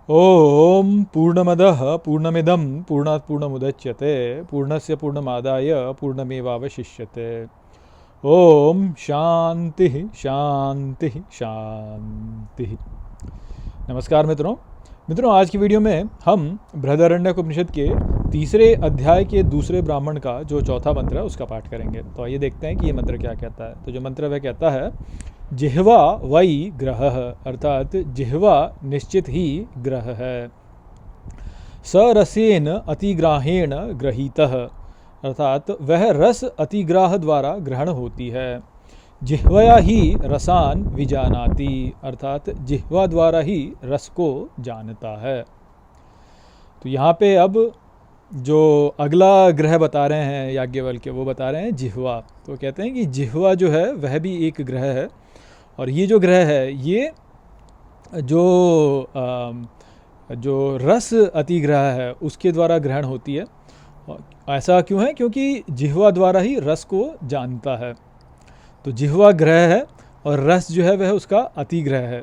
ओम पूर्णमदः पूर्णमिदं पूर्णात् पूर्णमुदच्यते पूर्णस्य पूर्णमादाय पूर्णमेवावशिष्यते। ओम शांति शांति शांति। नमस्कार मित्रों। आज की वीडियो में हम बृहदारण्यक के तीसरे अध्याय के दूसरे ब्राह्मण का जो चौथा मंत्र है उसका पाठ करेंगे। तो आइए देखते हैं कि ये मंत्र क्या कहता है। तो जो मंत्र वह कहता है, जिह्वा वै ग्रहः, अर्थात जिह्वा निश्चित ही ग्रह है। सरसेन अतिग्राहेण ग्रहीतः, अर्थात वह रस अतिग्राह द्वारा ग्रहण होती है। जिह्वया ही रसान विजानाति, अर्थात जिह्वा द्वारा ही रस को जानता है। तो यहाँ पे अब जो अगला ग्रह बता रहे हैं याज्ञवल्क्य, वो बता रहे हैं जिह्वा। तो कहते हैं कि जिह्वा जो है वह भी एक ग्रह है, और ये जो ग्रह है ये जो रस अतिग्रह है उसके द्वारा ग्रहण होती है। ऐसा क्यों है? क्योंकि जिह्वा द्वारा ही रस को जानता है। तो जिह्वा ग्रह है और रस जो है वह उसका अतिग्रह है।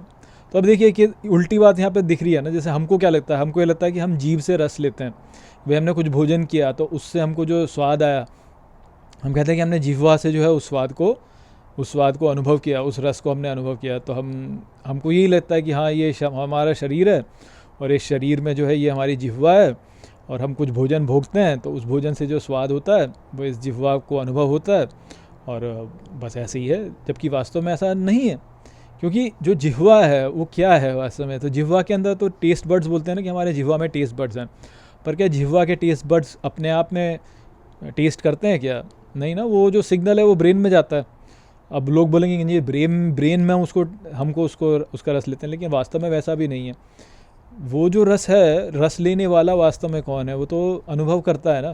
तो अब देखिए कि उल्टी बात यहाँ पे दिख रही है ना। जैसे हमको क्या लगता है, हमको ये लगता है कि हम जीभ से रस लेते हैं। भाई हमने कुछ भोजन किया तो उससे हमको जो स्वाद आया, हम कहते हैं कि हमने जिह्वा से जो है उस स्वाद को अनुभव किया, उस रस को हमने अनुभव किया। तो हमको यही लगता है कि हाँ ये हमारा शरीर है और इस शरीर में जो है ये हमारी जिह्वा है, और हम कुछ भोजन भोगते हैं तो उस भोजन से जो स्वाद होता है वो इस जिह्वा को अनुभव होता है, और बस ऐसे ही है। जबकि वास्तव में ऐसा नहीं है, क्योंकि जो जिह्वा है वो क्या है वास्तव में। तो जिह्वा के अंदर तो टेस्ट बर्ड्स बोलते हैं ना कि हमारे जिह्वा में टेस्ट बर्ड्स हैं, पर क्या जिह्वा के टेस्ट बर्ड्स अपने आप में टेस्ट करते हैं क्या? नहीं ना। वो जो सिग्नल है वो ब्रेन में जाता है। अब लोग बोलेंगे कि ये ब्रेन में हमको उसका रस लेते हैं, लेकिन वास्तव में वैसा भी नहीं है। वो जो रस है, रस लेने वाला वास्तव में कौन है? वो तो अनुभव करता है ना।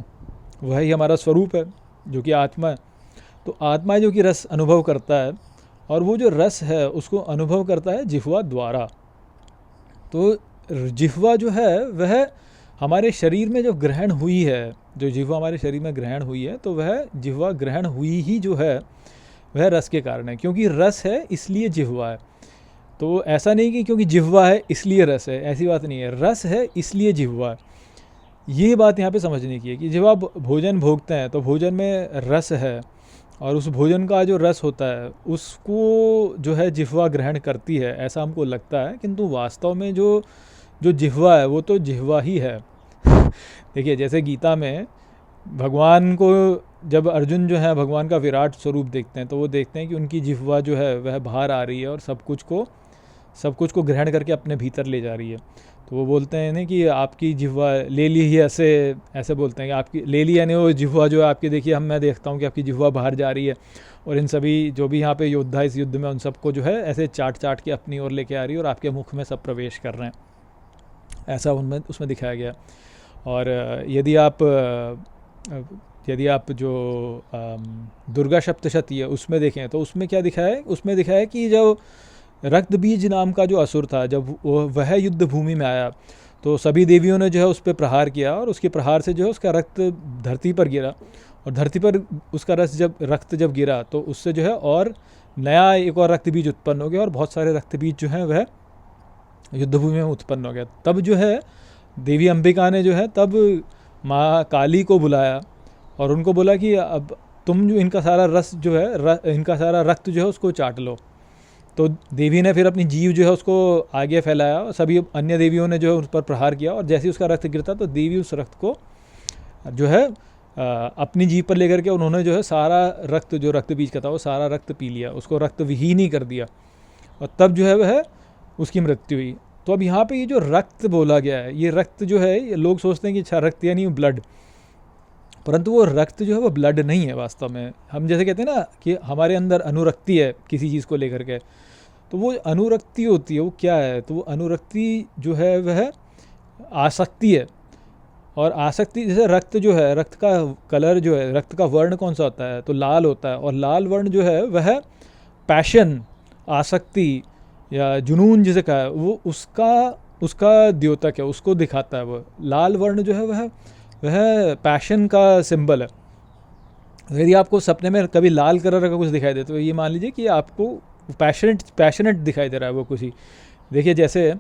वह ही हमारा स्वरूप है जो कि आत्मा है। तो आत्मा है जो कि रस अनुभव करता है, और वो जो रस है उसको अनुभव करता है जिह्वा द्वारा। तो जिह्वा जो है वह हमारे शरीर में जो ग्रहण हुई है, जो जिह्वा हमारे शरीर में ग्रहण हुई है, तो वह जिह्वा ग्रहण हुई ही जो है वह रस के कारण है। क्योंकि रस है इसलिए जिह्वा है। तो ऐसा नहीं कि क्योंकि जिह्वा है इसलिए रस है, ऐसी बात नहीं है। रस है इसलिए जिह्वा है। ये बात यहाँ पे समझने की है कि जब आप भोजन भोगते हैं तो भोजन में रस है, और उस भोजन का जो रस होता है उसको जो है जिह्वा ग्रहण करती है, ऐसा हमको लगता है। किंतु वास्तव में जो जिह्वा है वो तो जिह्वा ही है। देखिए जैसे गीता में भगवान को जब अर्जुन जो है भगवान का विराट स्वरूप देखते हैं, तो वो देखते हैं कि उनकी जिह्वा जो है वह बाहर आ रही है और सब कुछ को ग्रहण करके अपने भीतर ले जा रही है। तो वो बोलते हैं ना कि आपकी जिह्वा ले ली ही, ऐसे बोलते हैं कि आपकी ले ली, यानी वो जिह्वा जो है आपकी, देखिए मैं देखता हूँ कि आपकी जिह्वा बाहर जा रही है, और इन सभी जो भी यहाँ पे योद्धा इस युद्ध में उन सबको जो है ऐसे चाट के अपनी ओर लेके आ रही है, और आपके मुख में सब प्रवेश कर रहे हैं। ऐसा उसमें दिखाया गया। और यदि आप जो दुर्गा सप्तशती है उसमें देखें तो उसमें क्या दिखाया है? उसमें दिखाया है कि जब रक्त बीज नाम का जो असुर था, जब वह युद्ध भूमि में आया तो सभी देवियों ने जो है उस पर प्रहार किया, और उसके प्रहार से जो है उसका रक्त धरती पर गिरा, और धरती पर उसका रक्त जब गिरा तो उससे जो है और नया एक और रक्त बीज उत्पन्न हो गया, और बहुत सारे रक्त बीज जो हैं वह युद्ध भूमि में उत्पन्न हो गया। तब जो है देवी अंबिका ने जो है तब माँ काली को बुलाया और उनको बोला कि अब तुम जो इनका सारा रस जो है इनका सारा रक्त जो है उसको चाट लो। तो देवी ने फिर अपनी जीभ जो है उसको आगे फैलाया, और सभी अन्य देवियों ने जो है उस पर प्रहार किया, और जैसे ही उसका रक्त गिरता तो देवी उस रक्त को जो है अपनी जीभ पर लेकर के उन्होंने जो है सारा रक्त, जो रक्त बीज का था वो सारा रक्त पी लिया, उसको रक्त विहीन ही कर दिया, और तब जो है वह उसकी मृत्यु हुई। तो अब यहाँ पे ये जो रक्त बोला गया है, ये रक्त जो है, ये लोग सोचते हैं कि अच्छा रक्त यानी ब्लड, परंतु वो रक्त जो है वो ब्लड नहीं है वास्तव में। हम जैसे कहते हैं ना कि हमारे अंदर अनुरक्ति है किसी चीज़ को लेकर के, तो वो अनुरक्ति होती है। वो क्या है? तो वो अनुरक्ति जो है वह आसक्ति है। और आसक्ति, जैसे रक्त जो है, रक्त का कलर जो है, रक्त का वर्ण कौन सा होता है? तो लाल होता है, और लाल वर्ण जो है वह पैशन, आसक्ति या जुनून जिसे कहा है, वो उसका द्योतक है, उसको दिखाता है। वो लाल वर्ण जो है वह पैशन का सिंबल है। यदि आपको सपने में कभी लाल कलर का कुछ दिखाई दे तो ये मान लीजिए कि आपको पैशनेट दिखाई दे रहा है वो कुछ ही। देखिए जैसे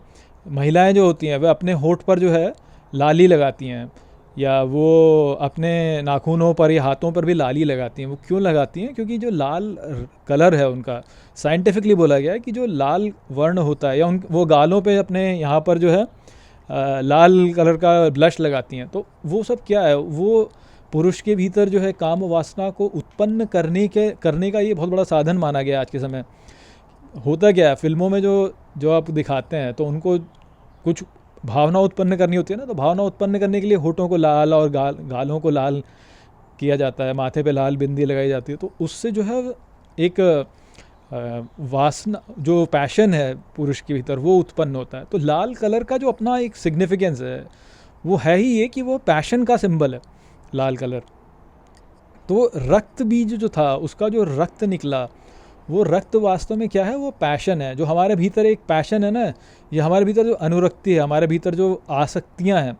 महिलाएं जो होती हैं वह अपने होठ पर जो है लाली लगाती हैं, या वो अपने नाखूनों पर या हाथों पर भी लाली लगाती हैं। वो क्यों लगाती हैं? क्योंकि जो लाल कलर है उनका, साइंटिफिकली बोला गया है कि जो लाल वर्ण होता है, या वो गालों पे अपने यहाँ पर जो है लाल कलर का ब्लश लगाती हैं। तो वो सब क्या है? वो पुरुष के भीतर जो है काम वासना को उत्पन्न करने का ये बहुत बड़ा साधन माना गया आज के समय। होता क्या है, फिल्मों में जो जो आप दिखाते हैं, तो उनको कुछ भावना उत्पन्न करनी होती है ना, तो भावना उत्पन्न करने के लिए होठों को लाल और गालों को लाल किया जाता है, माथे पे लाल बिंदी लगाई जाती है। तो उससे जो है एक वासना, जो पैशन है पुरुष के भीतर, वो उत्पन्न होता है। तो लाल कलर का जो अपना एक सिग्निफिकेंस है वो है ही ये कि वो पैशन का सिंबल है लाल कलर। तो रक्त बीज जो था, उसका जो रक्त निकला, वो रक्त वास्तव में क्या है? वो पैशन है। जो हमारे भीतर एक पैशन है ना, ये हमारे भीतर जो अनुरक्ति है, हमारे भीतर जो आसक्तियाँ हैं,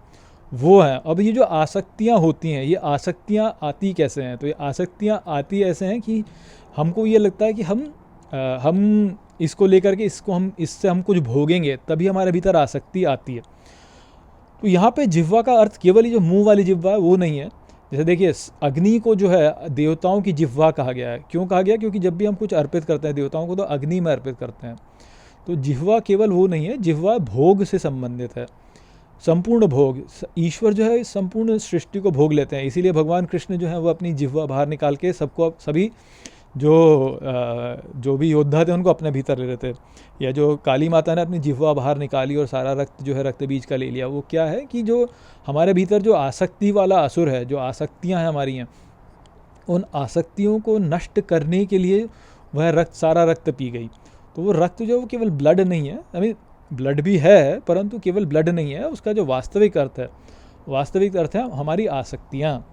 वो हैं। अब ये जो आसक्तियाँ होती हैं, ये आसक्तियाँ आती कैसे हैं? तो ये आसक्तियाँ आती ऐसे हैं कि हमको ये लगता है कि हम इसको लेकर के इससे हम कुछ भोगेंगे, तभी हमारे भीतर आसक्ति आती है। तो यहाँ पे जिह्वा का अर्थ केवल ये जो मुंह वाली जिह्वा है वो नहीं है। जैसे देखिए, अग्नि को जो है देवताओं की जिह्वा कहा गया है। क्यों कहा गया? क्योंकि जब भी हम कुछ अर्पित करते हैं देवताओं को, तो अग्नि में अर्पित करते हैं। तो जिह्वा केवल वो नहीं है, जिह्वा भोग से संबंधित है, संपूर्ण भोग। ईश्वर जो है संपूर्ण सृष्टि को भोग लेते हैं। इसीलिए भगवान कृष्ण जो है वो अपनी जिह्वा बाहर निकाल के सभी जो भी योद्धा थे उनको अपने भीतर ले रहे थे। या जो काली माता ने अपनी जिह्वा बाहर निकाली और सारा रक्त जो है रक्त बीज का ले लिया, वो क्या है कि जो हमारे भीतर जो आसक्ति वाला असुर है, जो आसक्तियां हैं हमारी हैं, उन आसक्तियों को नष्ट करने के लिए वह सारा रक्त पी गई। तो वो रक्त जो वो केवल ब्लड नहीं है, ब्लड भी है, परंतु केवल ब्लड नहीं है। उसका जो वास्तविक अर्थ है हमारी आसक्तियाँ,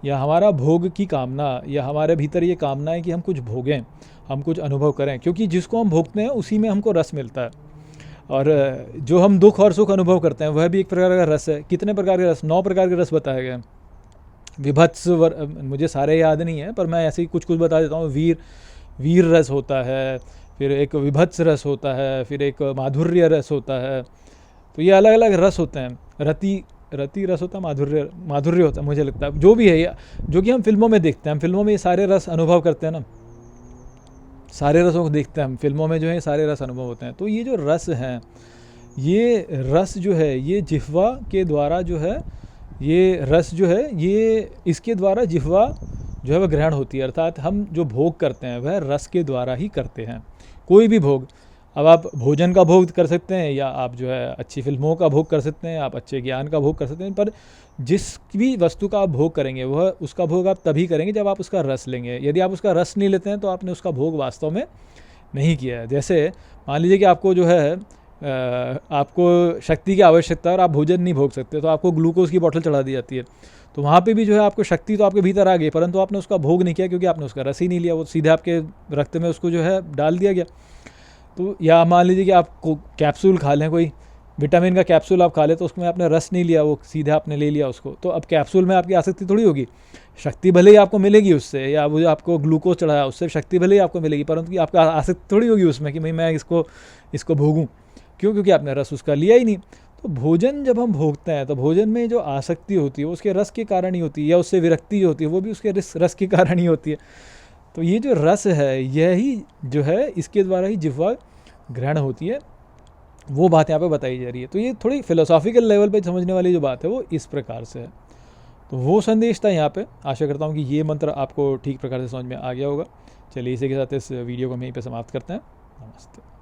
या हमारा भोग की कामना, या हमारे भीतर ये कामना है कि हम कुछ भोगें, हम कुछ अनुभव करें। क्योंकि जिसको हम भोगते हैं उसी में हमको रस मिलता है। और जो हम दुख और सुख अनुभव करते हैं वह भी एक प्रकार का रस है। कितने प्रकार के रस? 9 प्रकार के रस बताए गए हैं। विभत्स मुझे सारे याद नहीं है, पर मैं ऐसे ही कुछ बता देता हूँ। वीर रस होता है, फिर एक विभत्स रस होता है, फिर एक माधुर्य रस होता है। तो ये अलग अलग रस होते हैं। रति रस होता है, माधुर्य होता है, मुझे लगता है। जो भी है, जो कि हम फिल्मों में देखते हैं, हम फिल्मों में ये सारे रस अनुभव करते हैं ना, सारे रसों को देखते हैं हम फिल्मों में, जो है सारे रस अनुभव होते हैं। तो ये जो रस हैं, ये रस जो है ये जिह्वा के द्वारा जो है, ये रस जो है ये इसके द्वारा जिह्वा जो है वह ग्रहण होती है। अर्थात हम जो भोग करते हैं वह रस के द्वारा ही करते हैं। कोई भी भोग, अब आप भोजन का भोग कर सकते हैं, या आप जो है अच्छी फिल्मों का भोग कर सकते हैं, आप अच्छे ज्ञान का भोग कर सकते हैं, पर जिस भी वस्तु का आप भोग करेंगे वह उसका भोग आप तभी करेंगे जब आप उसका रस लेंगे। यदि आप उसका रस नहीं लेते हैं तो आपने उसका भोग वास्तव में नहीं किया है। जैसे मान लीजिए कि आपको जो है आपको शक्ति की आवश्यकता है और आप भोजन नहीं भोग सकते, तो आपको ग्लूकोज की बोतल चढ़ा दी जाती है। तो वहाँ पे भी जो है आपको शक्ति तो आपके भीतर आ गई, परंतु आपने उसका भोग नहीं किया, क्योंकि आपने उसका रस ही नहीं लिया। वो सीधे आपके रक्त में उसको जो है डाल दिया गया। तो या मान लीजिए कि आप कैप्सूल खा लें, कोई विटामिन का कैप्सूल आप खा लें, तो उसमें आपने रस नहीं लिया, वो सीधे आपने ले लिया उसको। तो अब कैप्सूल में आपकी आसक्ति थोड़ी होगी। शक्ति भले ही आपको मिलेगी उससे, या वो आपको ग्लूकोज चढ़ाया उससे शक्ति भले ही आपको मिलेगी, परंतु आपका आसक्ति थोड़ी होगी उसमें कि भाई मैं इसको भोगूँ। क्यों? क्योंकि आपने रस उसका लिया ही नहीं। तो भोजन जब हम भोगते हैं तो भोजन में जो आसक्ति होती है वो उसके रस के कारण ही होती है, या उससे विरक्ति जो होती है वो भी उसके रस के कारण ही होती है। तो ये जो रस है, यही जो है इसके द्वारा ही जिह्वा ग्रहण होती है। वो बात यहाँ पे बताई जा रही है। तो ये थोड़ी फिलोसॉफिकल लेवल पे समझने वाली जो बात है वो इस प्रकार से है। तो वो संदेश था यहाँ पे। आशा करता हूँ कि ये मंत्र आपको ठीक प्रकार से समझ में आ गया होगा। चलिए इसी के साथ इस वीडियो को हम यहीं पे समाप्त करते हैं। नमस्ते।